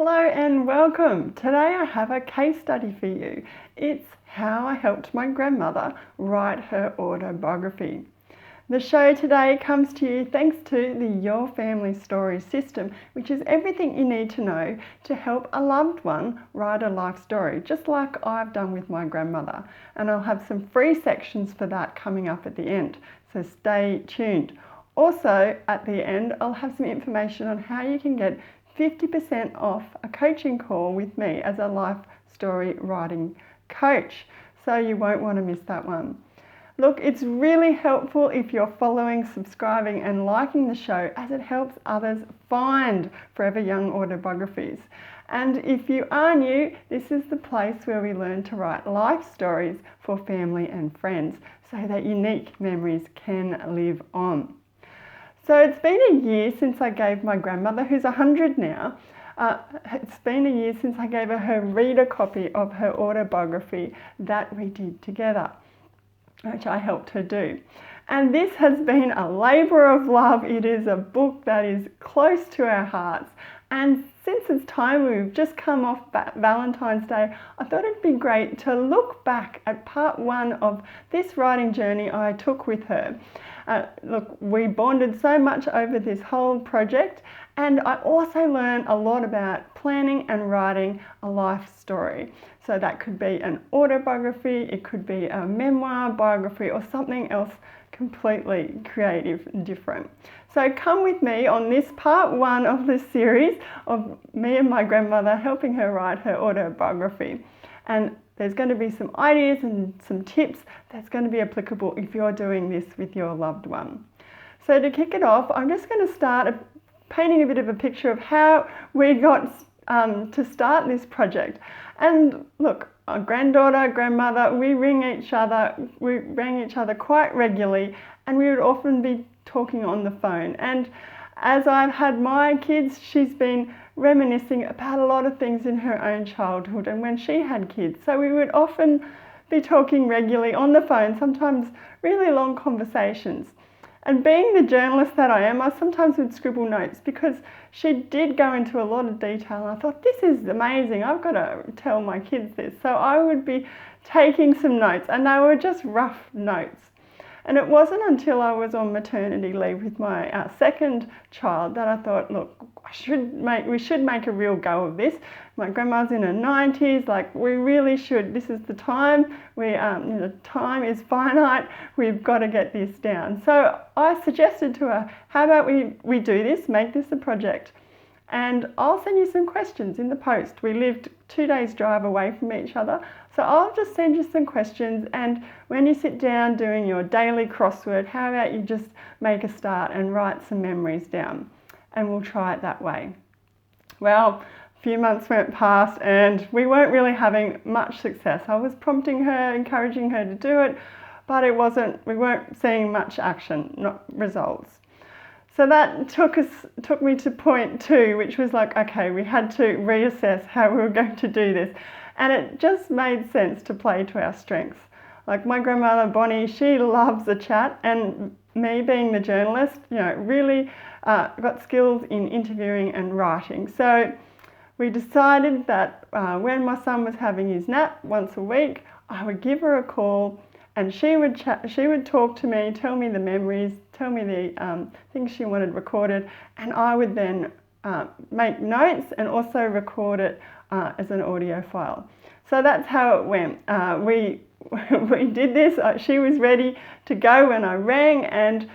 Hello and welcome. Today I have a case study for you. It's how I helped my grandmother write her autobiography. The show today comes to you thanks to the Your Family Stories system, which is everything you need to know to help a loved one write a life story, just like I've done with my grandmother. And I'll have some free sections for that coming up at the end, so stay tuned. Also, at the end, I'll have some information on how you can get 50% off a coaching call with me as a life story writing coach. So you won't want to miss that one. Look, it's really helpful if you're following, subscribing and liking the show, as it helps others find Forever Young autobiographies. And if you are new, this is the place where we learn to write life stories for family and friends so that unique memories can live on. So it's been a year since I gave my grandmother, who's 100 now, it's been a year since I gave her reader copy of her autobiography that we did together, which I helped her do. And this has been a labour of love. It is a book that is close to our hearts. And since it's time, we've just come off Valentine's Day, I thought it'd be great to look back at part one of this writing journey I took with her. Look, we bonded so much over this whole project, and I also learned a lot about planning and writing a life story. So that could be an autobiography, it could be a memoir, biography, or something else completely creative and different. So come with me on this part one of this series of me and my grandmother helping her write her autobiography. And there's going to be some ideas and some tips that's going to be applicable if you're doing this with your loved one. So to kick it off, I'm just going to start painting a bit of a picture of how we got to start this project. And look, our granddaughter, grandmother, we rang each other quite regularly, and we would often be talking on the phone. And as I've had my kids, she's been reminiscing about a lot of things in her own childhood and when she had kids. So we would often be talking regularly on the phone, sometimes really long conversations. And being the journalist that I am, I sometimes would scribble notes because she did go into a lot of detail. And I thought, this is amazing, I've got to tell my kids this. So I would be taking some notes, and they were just rough notes. And it wasn't until I was on maternity leave with my second child that I thought, look, we should make a real go of this. My grandma's in her 90s, like we really should. This is the time. Time is finite. We've got to get this down. So I suggested to her, how about we do this, make this a project, and I'll send you some questions in the post. We lived 2 days drive away from each other. So I'll just send you some questions, and when you sit down doing your daily crossword, how about you just make a start and write some memories down, and we'll try it that way. Well, a few months went past and we weren't really having much success. I was prompting her, encouraging her to do it, but we weren't seeing much action, not results. So that took me to point two, which was like, okay, we had to reassess how we were going to do this. And it just made sense to play to our strengths. Like my grandmother Bonnie, she loves a chat, and me being the journalist, really got skills in interviewing and writing. So we decided that when my son was having his nap once a week, I would give her a call, and she would talk to me, tell me the memories, tell me the things she wanted recorded, and I would then make notes and also record it as an audio file. So that's how it went. We did this. She was ready to go when I rang, and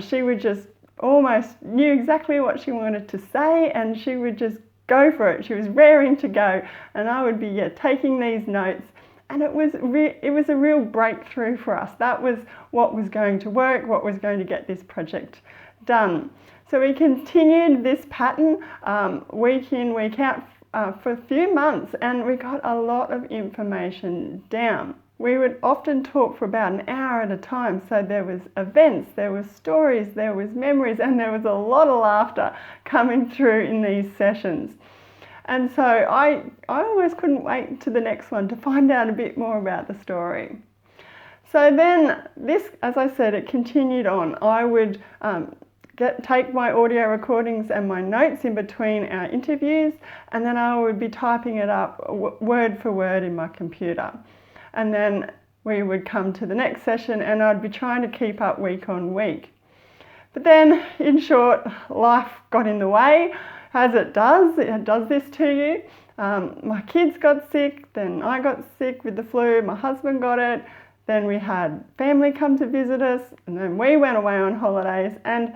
she would just almost knew exactly what she wanted to say, and she would just go for it. She was raring to go, and I would be taking these notes. And it was a real breakthrough for us. That was what was going to work, what was going to get this project done. So we continued this pattern week in, week out for a few months, and we got a lot of information down. We would often talk for about an hour at a time. So there was events, there was stories, there was memories, and there was a lot of laughter coming through in these sessions. And so I always couldn't wait to the next one to find out a bit more about the story. So then this, as I said, it continued on. I would take my audio recordings and my notes in between our interviews, and then I would be typing it up word for word in my computer. And then we would come to the next session and I'd be trying to keep up week on week. But then, in short, life got in the way, as it does this to you. My kids got sick, then I got sick with the flu, my husband got it, then we had family come to visit us, and then we went away on holidays, and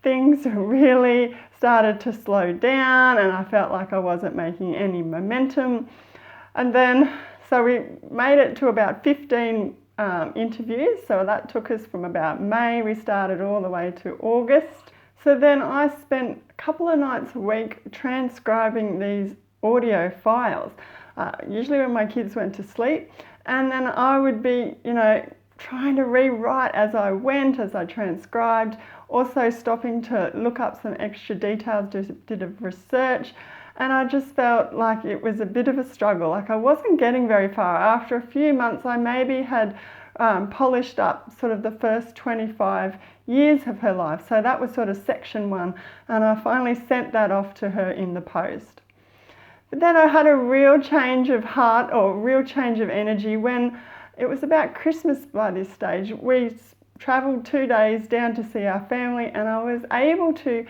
things really started to slow down, and I felt like I wasn't making any momentum. And then, so we made it to about 15 interviews, so that took us from about May, we started all the way to August. So then I spent a couple of nights a week transcribing these audio files, usually when my kids went to sleep, and then I would be, trying to rewrite as I went, as I transcribed, also stopping to look up some extra details, do a bit of research, and I just felt like it was a bit of a struggle, like I wasn't getting very far. After a few months I maybe had polished up sort of the first 25 years of her life, so that was sort of section 1, and I finally sent that off to her in the post. But then I had a real change of heart, or real change of energy, when it was about Christmas by this stage. We travelled 2 days down to see our family, and I was able to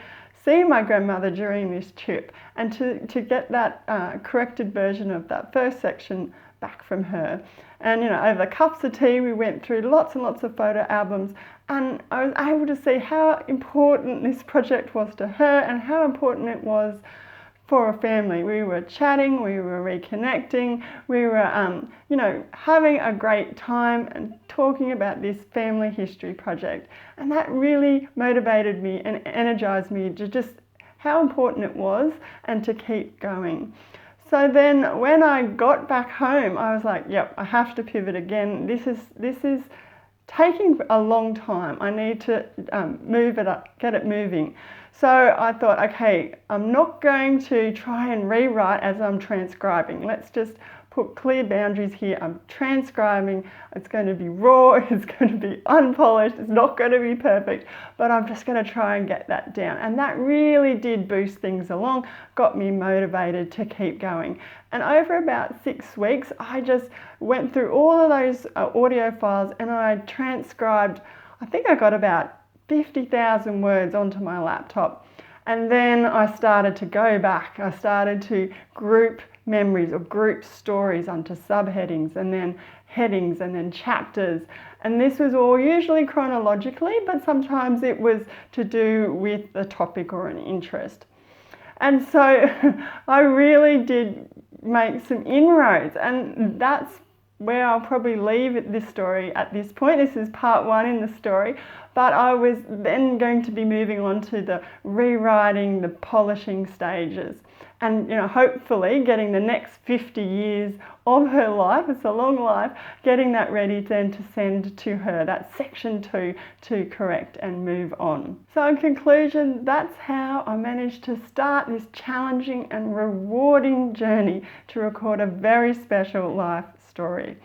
see my grandmother during this trip and to get that corrected version of that first section back from her. And over cups of tea we went through lots and lots of photo albums, and I was able to see how important this project was to her and how important it was for a family. We were chatting, we were reconnecting, we were having a great time and talking about this family history project, and that really motivated me and energized me to just how important it was and to keep going. So then when I got back home, I was like, yep, I have to pivot again. This is taking a long time. I need to move it up, get it moving. So I thought, okay, I'm not going to try and rewrite as I'm transcribing. Let's just put clear boundaries here. I'm transcribing. It's going to be raw. It's going to be unpolished. It's not going to be perfect, but I'm just going to try and get that down. And that really did boost things along, got me motivated to keep going. And over about 6 weeks, I just went through all of those audio files and I transcribed, I think I got about 50,000 words onto my laptop. And then I started to go back. I started to group memories or group stories onto subheadings and then headings and then chapters. And this was all usually chronologically, but sometimes it was to do with a topic or an interest. And so I really did make some inroads, and that's where I'll probably leave this story at this point. This is part 1 in the story, but I was then going to be moving on to the rewriting, the polishing stages, and hopefully getting the next 50 years of her life, it's a long life, getting that ready then to send to her, that section 2, to correct and move on. So in conclusion, that's how I managed to start this challenging and rewarding journey to record a very special life story.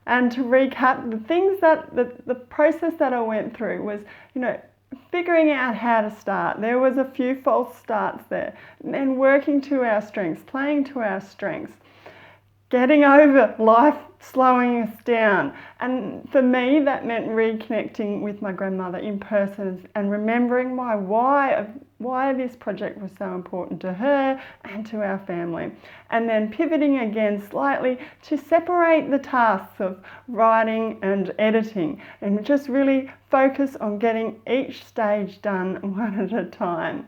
And to recap, the things that the process that I went through was, figuring out how to start. There was a few false starts there, and then working to our strengths, playing to our strengths, getting over life slowing us down. And for me, that meant reconnecting with my grandmother in person and remembering my why this project was so important to her and to our family. And then pivoting again slightly to separate the tasks of writing and editing and just really focus on getting each stage done one at a time.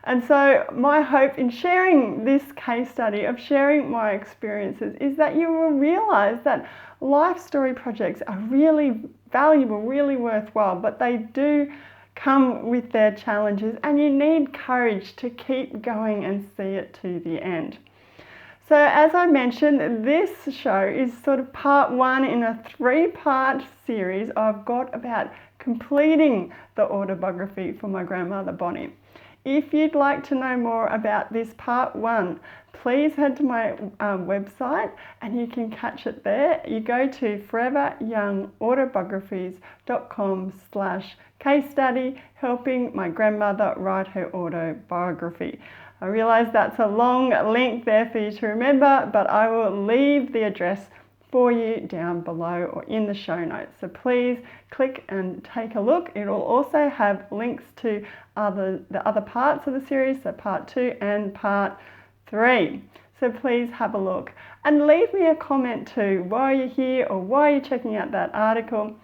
And so my hope in sharing this case study, of sharing my experiences, is that you will realise that life story projects are really valuable, really worthwhile, but they do come with their challenges, and you need courage to keep going and see it to the end. So as I mentioned, this show is sort of part 1 in a 3-part series I've got about completing the autobiography for my grandmother Bonnie. If you'd like to know more about this part 1, please head to my website and you can catch it there. You go to foreveryoungautobiographies.com/case study, helping my grandmother write her autobiography. I realise that's a long link there for you to remember, but I will leave the address for you down below or in the show notes. So please click and take a look. It will also have links to the other parts of the series, so part 2 and part 3. So please have a look and leave me a comment too while you're here or while you're checking out that article.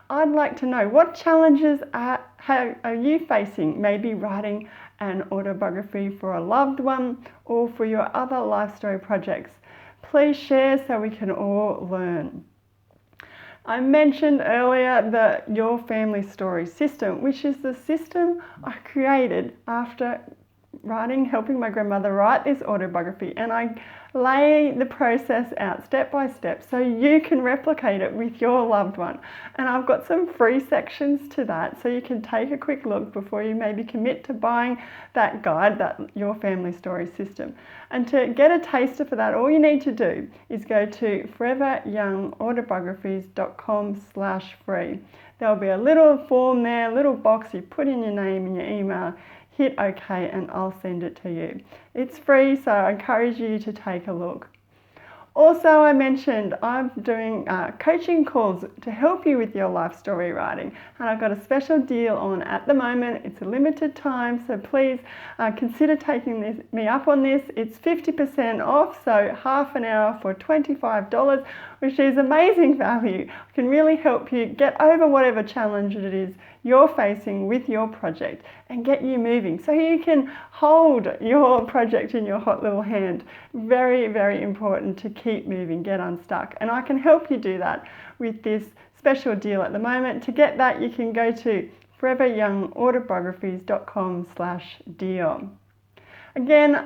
I'd like to know, what challenges are you facing, maybe writing an autobiography for a loved one or for your other life story projects. Please share so we can all learn. I mentioned earlier the Your Family Story system, which is the system I created after helping my grandmother write this autobiography, and I lay the process out step by step so you can replicate it with your loved one. And I've got some free sections to that, so you can take a quick look before you maybe commit to buying that guide, that Your Family Story system. And to get a taster for that, all you need to do is go to foreveryoungautobiographies.com/free. There'll be a little form there, a little box, you put in your name and your email, hit OK, and I'll send it to you. It's free, so I encourage you to take a look. Also, I mentioned I'm doing coaching calls to help you with your life story writing, and I've got a special deal on at the moment. It's a limited time, so please consider taking me up on this. It's 50% off, so half an hour for $25, which is amazing value. I can really help you get over whatever challenge it is you're facing with your project and get you moving so you can hold your project in your hot little hand. Very, very important to keep moving, get unstuck. And I can help you do that with this special deal at the moment. To get that, you can go to foreveryoungautobiographies.com/deal. Again,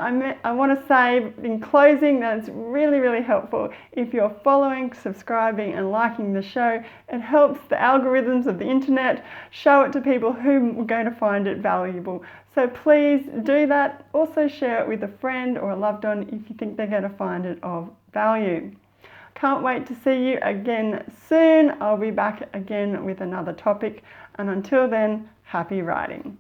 I want to say in closing that it's really, really helpful if you're following, subscribing and liking the show. It helps the algorithms of the internet show it to people who are going to find it valuable. So please do that. Also share it with a friend or a loved one if you think they're going to find it of value. Can't wait to see you again soon. I'll be back again with another topic. And until then, happy writing.